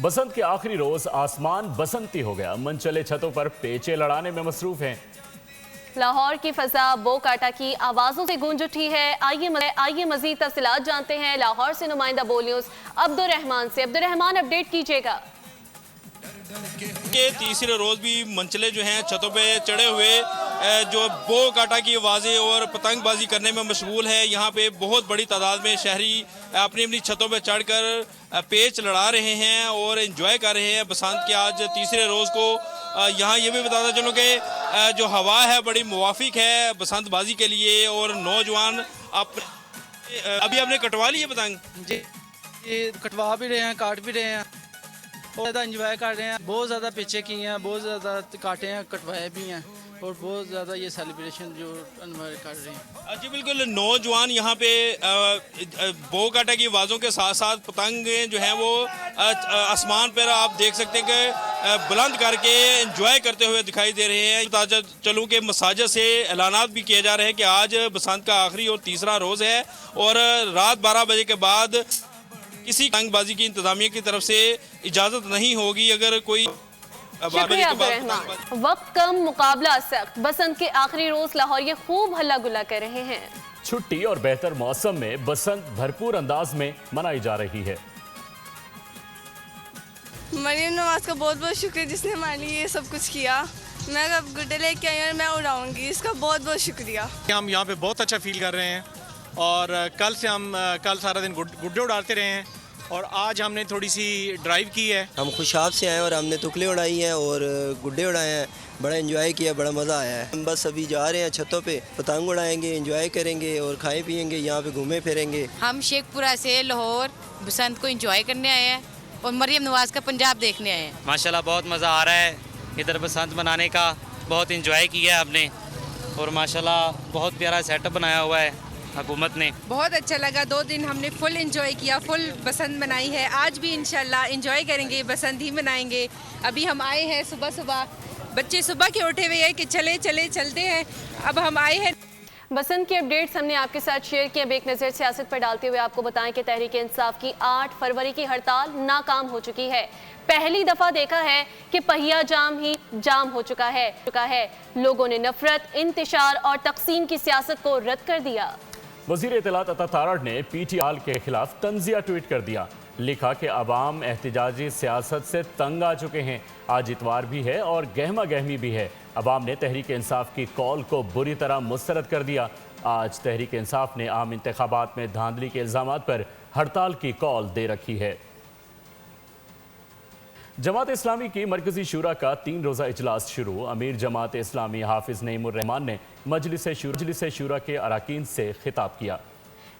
बसंत के आखिरी रोज आसमान बसंती हो गया। मनचले छतों पर पेचे लड़ाने में मसरूफ हैं। लाहौर की फजा बो काटा की आवाजों से गूंज उठी है। आइए मजीद तफसीलात जानते हैं लाहौर से नुमाइंदा बो न्यूज अब्दुर्रहमान से। अब्दुर्रहमान, अपडेट कीजिएगा। के तीसरे रोज भी मंचले जो हैं छतों पे चढ़े हुए जो बो काटा की आवाज़ें और पतंगबाजी करने में मशगूल है। यहाँ पे बहुत बड़ी तादाद में शहरी अपनी अपनी छतों पे चढ़कर पेच लड़ा रहे हैं और एंजॉय कर रहे हैं बसंत के आज तीसरे रोज़ को। यहाँ ये भी बताता चलूँ कि जो हवा है बड़ी मुवाफिक है बसंतबाजी के लिए और नौजवान अभी आपने कटवा ली है पतंग? जी, कटवा भी रहे हैं, काट भी रहे हैं, बहुत ज़्यादा इंजॉय कर रहे हैं। बहुत ज़्यादा पीछे किए हैं, बहुत ज़्यादा काटे हैं, कटवाए भी हैं और बहुत ज़्यादा ये सेलिब्रेशन जो कर रहे हैं। जी बिल्कुल, नौजवान यहाँ पे बो काटा की आवाज़ों के साथ साथ पतंग जो हैं वो आसमान पर आप देख सकते हैं कि बुलंद करके एंजॉय करते हुए दिखाई दे रहे हैं। बता चलूँ कि मसाजिद से ऐलानात भी किए जा रहे हैं कि आज बसंत का आखिरी और तीसरा रोज़ है और रात 12 बजे के बाद किसी पतंगबाजी की इंतजामिया की तरफ से इजाज़त नहीं होगी। अगर कोई शुक्रिया अब्दुर्रहमान। वक्त कम, मुकाबला सख्त। बसंत के आखिरी रोज लाहौर ये खूब हल्ला गुल्ला कर रहे हैं। छुट्टी और बेहतर मौसम में बसंत भरपूर अंदाज में मनाई जा रही है। मरियम नवाज का बहुत बहुत शुक्रिया जिसने हमारे लिए ये सब कुछ किया। मैं अब गुड्डे लेके आई और मैं उड़ाऊंगी, इसका बहुत बहुत शुक्रिया। हम यहाँ पे बहुत अच्छा फील कर रहे हैं और कल सारा दिन गुड्डे उड़ाते रहे हैं और आज हमने थोड़ी सी ड्राइव की है। हम खुशाब से आए और हमने तुकले उड़ाई हैं और गुड्डे उड़ाए हैं, बड़ा एंजॉय किया, बड़ा मज़ा आया है। हम बस अभी जा रहे हैं छतों पे, पतंग उड़ाएंगे, एंजॉय करेंगे और खाएं पिएंगे, यहाँ पे घूमे फिरेंगे। हम शेखपुरा से लाहौर बसंत को एंजॉय करने आए हैं और मरियम नवाज का पंजाब देखने आए हैं। माशाल्लाह बहुत मज़ा आ रहा है इधर बसंत मनाने का, बहुत एंजॉय किया है हमने और माशाल्लाह बहुत प्यारा सेटअप बनाया हुआ है हुकूमत ने। बहुत अच्छा लगा, 2 दिन हमने फुल एंजॉय किया, फुल बसंत मनाई है। आज भी इंशाल्लाह एंजॉय करेंगे, बसंत ही मनाएंगे। अभी हम आए हैं सुबह, बच्चे सुबह के उठे हुए हैं कि चलते हैं। अब हम आए हैं। बसंत की अपडेट्स हमने आपके साथ शेयर की। अब एक नज़र सियासत पर डालते हुए आपको बताएं कि तहरीक इंसाफ की 8 फरवरी की हड़ताल नाकाम हो चुकी है। पहली दफा देखा है कि पहिया जाम हो चुका है। लोगों ने नफरत, इंतशार और तकसीम की सियासत को रद्द कर दिया। वज़ीर इत्तलात अता तारड़ ने पीटीआई के खिलाफ तंजिया ट्वीट कर दिया। लिखा कि अवाम एहतिजाजी सियासत से तंग आ चुके हैं। आज इतवार भी है और गहमा गहमी भी है। अवाम ने तहरीक इंसाफ की कॉल को बुरी तरह मुस्तरद कर दिया। आज तहरीक इंसाफ ने आम इंतखाबात में धांधली के इल्ज़ामात पर हड़ताल की कॉल दे रखी है। जमात इस्लामी की मरकजी शूरा का 3 रोज़ा इजलास शुरू। अमीर जमात इस्लामी हाफिज नईमुर रहमान ने मजलिस शूरा के अरकान से खिताब किया।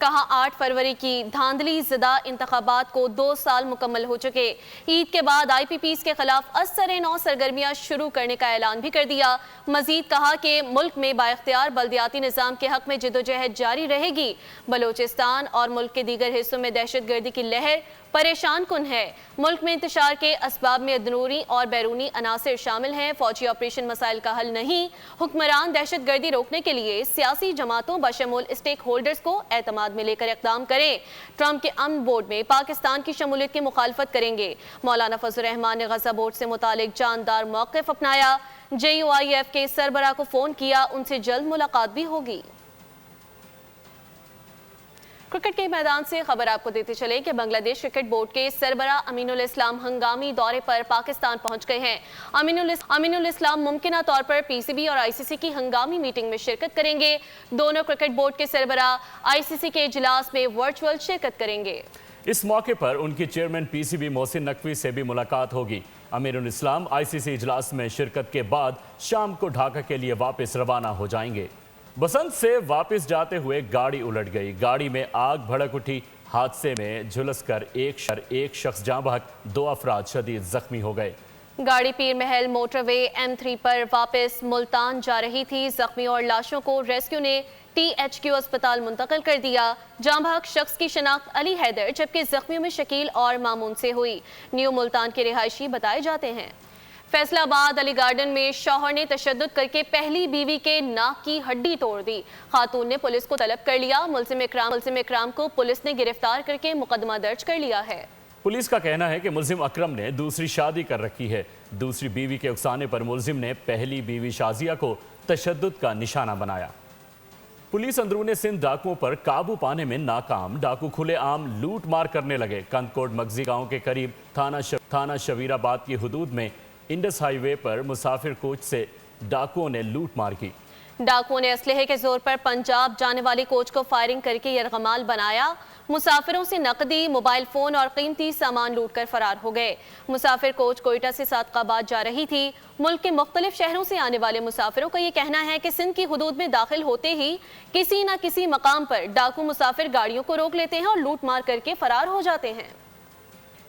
कहा 8 फरवरी की धांधली ज़दा इंतखाबात को 2 साल मुकम्मल हो चुके। ईद के बाद IPPs के खिलाफ असर-ए-नौ सरगर्मियां शुरू करने का ऐलान भी कर दिया। मजीद कहा कि मुल्क में बाइख्तियार बल्दियाती निज़ाम के हक में जिदोजहद जारी रहेगी। बलोचिस्तान और मुल्क के दीगर हिस्सों में दहशत गर्दी की लहर परेशान कुन है। मुल्क में इंतशार के असबाब में अंदरूनी और बैरूनी अनासिर शामिल हैं। फौजी ऑपरेशन मसाइल का हल नहीं। हुक्मरान दहशत गर्दी रोकने के लिए सियासी जमातों बशमूल स्टेक होल्डर्स को एतमाद में लेकर इक़दाम करें। ट्रंप के अमन बोर्ड में पाकिस्तान की शमूलियत की मुखालफत करेंगे। मौलाना फजल रहमान ने गजा बोर्ड से मुतालिक जानदार मौक़िफ़ अपनाया। JUIF के सरबराह को फ़ोन किया, उनसे जल्द मुलाकात भी होगी। क्रिकेट के मैदान से खबर आपको देते चले कि बांग्लादेश क्रिकेट बोर्ड के सरबराह अमीनुल इस्लाम हंगामी दौरे पर पाकिस्तान पहुंच गए हैं। अमीनुल इस्लाम मुमकिना तौर पर PCB और ICC की हंगामी मीटिंग में शिरकत करेंगे। दोनों क्रिकेट बोर्ड के सरबराह ICC के इजलास में वर्चुअल शिरकत करेंगे। इस मौके पर उनकी चेयरमैन PCB मोहसिन नकवी से भी मुलाकात होगी। अमीरुल इस्लाम ICC इजलास में शिरकत के बाद शाम को ढाका के लिए वापस रवाना हो जाएंगे। बसंत से वापस जाते हुए गाड़ी उलट गई। गाड़ी में आग भड़क उठी। हादसे में झुलसकर एक शख्स जाँ बहक, 2 अफराद शदीद जख्मी हो गए। गाड़ी पीर महल मोटरवे M3 पर वापस मुल्तान जा रही थी। जख्मी और लाशों को रेस्क्यू ने THQ अस्पताल मुंतकिल कर दिया। जाँ बहक शख्स की शनाख्त अली हैदर जबकि जख्मियों में शकील और मामून से हुई। न्यू मुल्तान के रिहायशी बताए जाते हैं। फैसलाबाद अली गार्डन में शौहर ने तशद्दुद करके पहली बीवी के नाक की हड्डी तोड़ दी। खातून ने पुलिस को तलब कर लिया। मुलजिम इकराम को पुलिस ने गिरफ्तार करके मुकदमा दर्ज कर लिया है। पुलिस का कहना है कि मुलजिम अकरम ने दूसरी शादी कर रखी है। दूसरी बीवी के उकसाने पर मुलजिम ने पहली बीवी शाजिया को तशद्दुद का निशाना बनाया। पुलिस अंदरूने सिंध डाकुओं पर काबू पाने में नाकाम। डाकू खुले आम लूट मार करने लगे। कंदकोट मगजी गांव के करीब थाना शवीराबाद की हुदूद में इंडस हाईवे पर मुसाफिर कोच से डाकुओं ने लूट मार की। डाकुओं ने असलहे के जोर पर पंजाब जाने वाली कोच को फायरिंग करके यरगमाल बनाया। मुसाफिरों से नकदी, मोबाइल फोन और कीमती सामान लूट कर फरार हो गए। मुसाफिर कोच कोयटा से सादकाबाद जा रही थी। मुल्क के मुख्तलिफ शहरों से आने वाले मुसाफिरों का ये कहना है कि सिंध की हुदूद में दाखिल होते ही किसी न किसी मकाम पर डाकू मुसाफिर गाड़ियों को रोक लेते हैं और लूट मार करके फरार हो जाते हैं।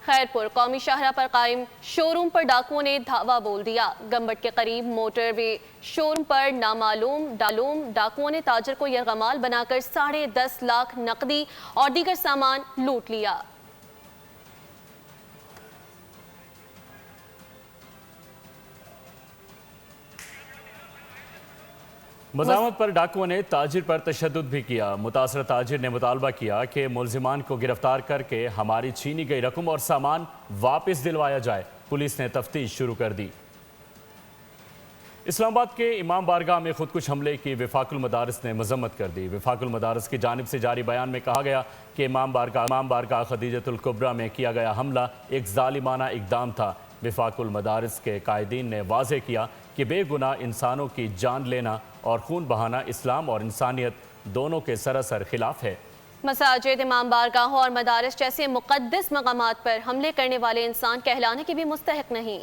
खैरपुर कौमी शाहरा पर कायम शोरूम पर डाकुओं ने धावा बोल दिया। गंबट के करीब मोटरवे शोरूम पर नामालूम डाकुओं ने ताजर को यरगमाल बनाकर 10.5 लाख नकदी और दीगर सामान लूट लिया। मज़ामत पर डाकुओं ने ताजिर पर तशद्दुद भी किया। मुतासर ताजिर ने मुतालबा किया कि मुलजिमान को गिरफ्तार करके हमारी छीनी गई रकम और सामान वापस दिलवाया जाए। पुलिस ने तफ्तीश शुरू कर दी। इस्लामाबाद के इमाम बारगाह में खुदकुश हमले की वफाकुल मदारिस ने मजम्मत कर दी। वफाकुल मदारिस की जानिब से जारी बयान में कहा गया कि इमाम बारगाह खदीजतुल कुबरा में किया गया हमला एक जालिमाना इक़दाम था। वफाकुल मदारिस के कायदीन ने वाज़ेह किया कि बेगुनाह इंसानों की जान लेना और खून बहाना इस्लाम और इंसानियत दोनों के सरासर खिलाफ है। मसाजिद, इमाम बारगाहों और मदारिस जैसे मुक़द्दस मकामात पर हमले करने वाले इंसान कहलाने के भी मुस्तहिक नहीं।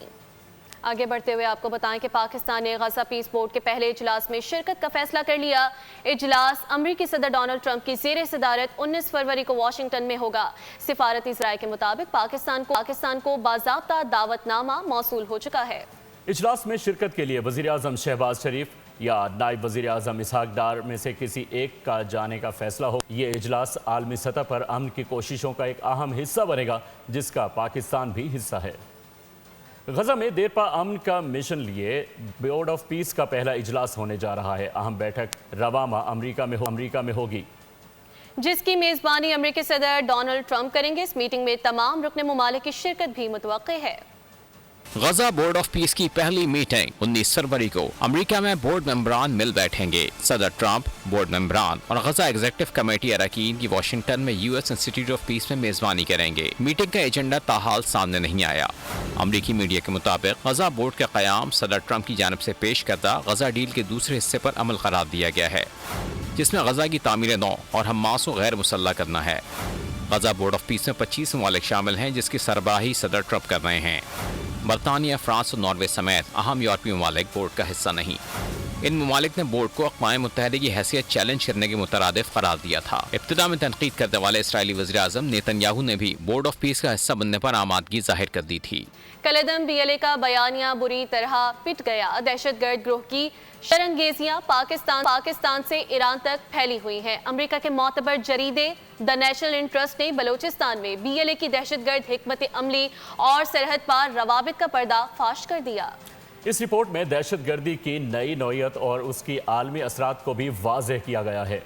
आगे बढ़ते हुए आपको बताएं कि पाकिस्तान ने गज़ा पीस बोर्ड के पहले इजलास में शिरकत का फैसला कर लिया। इजलास अमरीकी सदर डोनाल्ड ट्रंप की ज़ेर सदारत 19 फरवरी को वाशिंगटन में होगा। सिफारती ज़राए के मुताबिक पाकिस्तान को बाज़ाब्ता दावतनामा मौसूल हो चुका है। इजलास में शिरकत के लिए वज़ीर आज़म शहबाज शरीफ या नायब वज़ीर आज़म इसहाक डार में से किसी एक का जाने का फैसला हो। ये इजलास आलमी सतह पर अमन की कोशिशों का एक अहम हिस्सा बनेगा, जिसका पाकिस्तान भी हिस्सा है। गजा में देरपा अमन का मिशन लिए बोर्ड ऑफ पीस का पहला इजलास होने जा रहा है। अहम बैठक रवा माह अमरीका में होगी, जिसकी मेज़बानी अमरीकी सदर डोनाल्ड ट्रंप करेंगे। इस मीटिंग में तमाम रुकन मुमालिक की शिरकत भी मुतवक्के है। गजा बोर्ड ऑफ पीस की पहली मीटिंग 19 फरवरी को अमेरिका में बोर्ड मेंबरान मिल बैठेंगे। सदर ट्रंप, बोर्ड मेंबरान और गजा एग्जीक्यूटिव कमेटी अरकान की वाशिंगटन में यूएस इंस्टीट्यूट ऑफ पीस में मेजबानी करेंगे। मीटिंग का एजेंडा ताहाल सामने नहीं आया। अमरीकी मीडिया के मुताबिक गजा बोर्ड का क़याम सदर ट्रंप की जानिब से पेश करदा गजा डील के दूसरे हिस्से पर अमल करार दिया गया है, जिसमें गजा की तामीर नौ और हमास को गैर मुसल्लह करना है। गजा बोर्ड ऑफ पीस में 25 ममालिक शामिल हैं, जिसकी सरबराही सदर ट्रंप कर रहे हैं। बरतानिया, फ्रांस और नॉर्वे समेत अहम यूरोपीय ममालिक बोर्ड का हिस्सा नहीं। इन ममालिक ने बोर्ड को अक़वाम मुत्तहिदा की हैसियत चैलेंज करने के मुतरादिफ करार दिया था। इब्तिदा में तनकीद करने वाले इसराइली वज़ीर आज़म नेतन्याहू ने भी बोर्ड ऑफ पीस का हिस्सा बनने पर आमादगी जाहिर कर दी थी। कलदम BLA का बयानिया बुरी तरह पिट गया। दहशतगर्द ग्रोह की शरंगेजियां पाकिस्तान से ईरान तक फैली हुई हैं। अमेरिका के मोतबर जरीदे द नेशनल इंटरेस्ट ने बलूचिस्तान में BLA की दहशतगर्द हिकमत अमली और सरहद पार रवाबित का पर्दा फाश कर दिया। इस रिपोर्ट में दहशतगर्दी की नई नौयत और उसकी आलमी असरात को भी वाज़ेह किया गया है।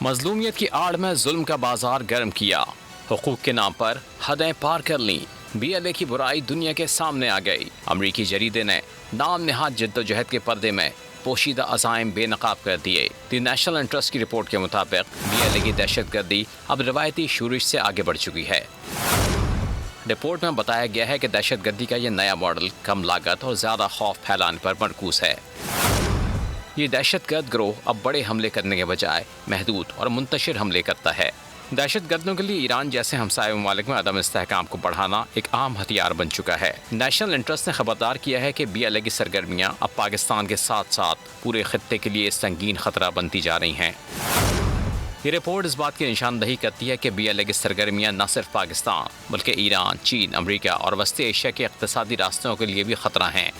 मजलूमियत की आड़ में जुल्म का बाजार गर्म किया, हुकूक के नाम पर हदें पार कर ली। BLA की बुराई दुनिया के सामने आ गई। अमरीकी जरीदे ने नाम नहाद जद्दोजहद के पर्दे में पोशीदा अज़ाइम बेनकाब कर दिए। द नेशनल इंटरेस्ट की रिपोर्ट के मुताबिक BLA की दहशतगर्दी अब रवायती शूरिश से आगे बढ़ चुकी है। रिपोर्ट में बताया गया है कि दहशतगर्दी का यह नया मॉडल कम लागत और ज़्यादा खौफ फैलाने पर मरकूज है। ये दहशतगर्द गिरोह अब बड़े हमले करने के बजाय महदूद और मुंतशिर हमले करता है। दहशतगर्दों के लिए ईरान जैसे हमसाये ममालिक में अदम इस्तेहकाम को बढ़ाना एक आम हथियार बन चुका है। नेशनल इंटरेस्ट ने खबरदार किया है कि BLA की सरगर्मियाँ अब पाकिस्तान के साथ साथ पूरे खत्ते के लिए संगीन खतरा बनती जा रही हैं। ये रिपोर्ट इस बात की निशानदही करती है कि BLA की सरगर्मियाँ न सिर्फ पाकिस्तान बल्कि ईरान, चीन, अमरीका और वस्ती एशिया के इक़्तिसादी रास्तों के लिए भी ख़तरा हैं।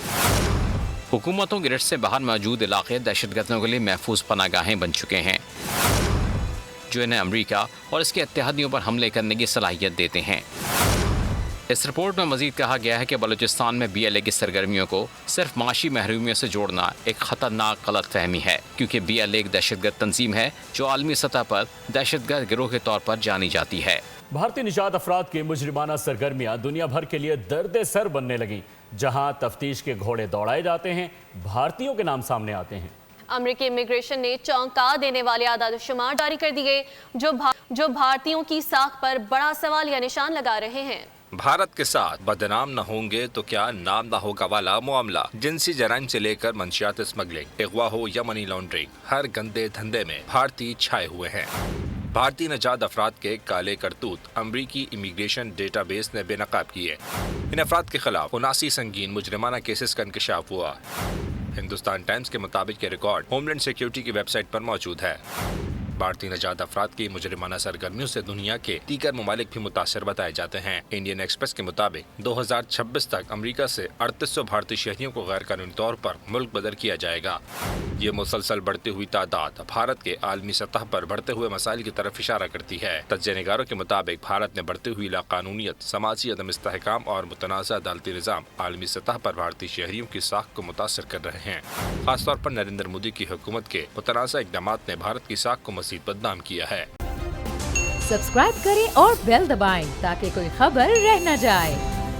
हुकूमतों की गिरफ्त से बाहर मौजूद इलाके दहशतगर्दों के लिए महफूज पनागाहें बन चुके हैं, जो इन्हें अमरीका और इसके इत्तेहादियों पर हमले करने की सलाहियत देते हैं। इस रिपोर्ट में मजीद कहा गया है कि बलूचिस्तान में BLA की सरगर्मियों को सिर्फ माशी महरूमियों से जोड़ना एक ख़तरनाक गलत फहमी है, क्योंकि BLA एक दहशतगर्द तंजीम है जो आलमी सतह पर दहशतगर्द गिरोह के तौर पर जानी जाती है। भारतीय निषाद अफराद की मुजरिमाना सरगर्मियां दुनिया भर के लिए दर्द सर बनने लगी। जहां तफ्तीश के घोड़े दौड़ाए जाते हैं, भारतीयों के नाम सामने आते हैं। अमेरिकी इमिग्रेशन ने चौंका देने वाले आदाद-ओ-शुमार जारी कर दिए जो भारतीयों की साख पर बड़ा सवालिया निशान लगा रहे हैं। भारत के साथ बदनाम न होंगे तो क्या नाम न होगा वाला मामला। जिनसी जराइम से लेकर मंशियात स्मगलिंग, अगवा हो या मनी लॉन्ड्रिंग, हर गंदे धंधे में भारतीय छाए हुए हैं। भारतीय नजाद अफराद के काले करतूत अमरीकी इमिग्रेशन डेटाबेस ने बेनकाब किए। इन अफराद के खिलाफ 79 संगीन मुजरिमाना केसेस का इंकशाफ हुआ। हिंदुस्तान टाइम्स के मुताबिक ये रिकॉर्ड होमलैंड सिक्योरिटी की वेबसाइट पर मौजूद है। भारतीय नजाद अफराद की मुजरिमाना सरगर्मियों से दुनिया के दीगर ममालिक भी मुतासर बताए जाते हैं। इंडियन एक्सप्रेस के मुताबिक 2026 तक अमेरिका से 3800 भारतीय शहरियों को गैर कानूनी तौर पर मुल्क बदर किया जाएगा। ये मुसलसल बढ़ती हुई तादाद भारत के आलमी सतह पर बढ़ते हुए मसाइल की तरफ इशारा करती है। तज्ज़िया निगारों के मुताबिक भारत में बढ़ती हुई लाकानूनियत, समाजी अदम इस्तेहकाम और मुतनाज़ा अदालती निज़ाम आलमी सतह पर भारतीय शहरियों की साख को मुतासर कर रहे हैं। खासतौर पर नरेंद्र मोदी की हुकूमत के मुतनाज़ा इक़दामात ने भारत की साख को मज़ीद बदनाम किया है। सब्सक्राइब करें और बेल दबाएं ताकि कोई खबर रह न जाए।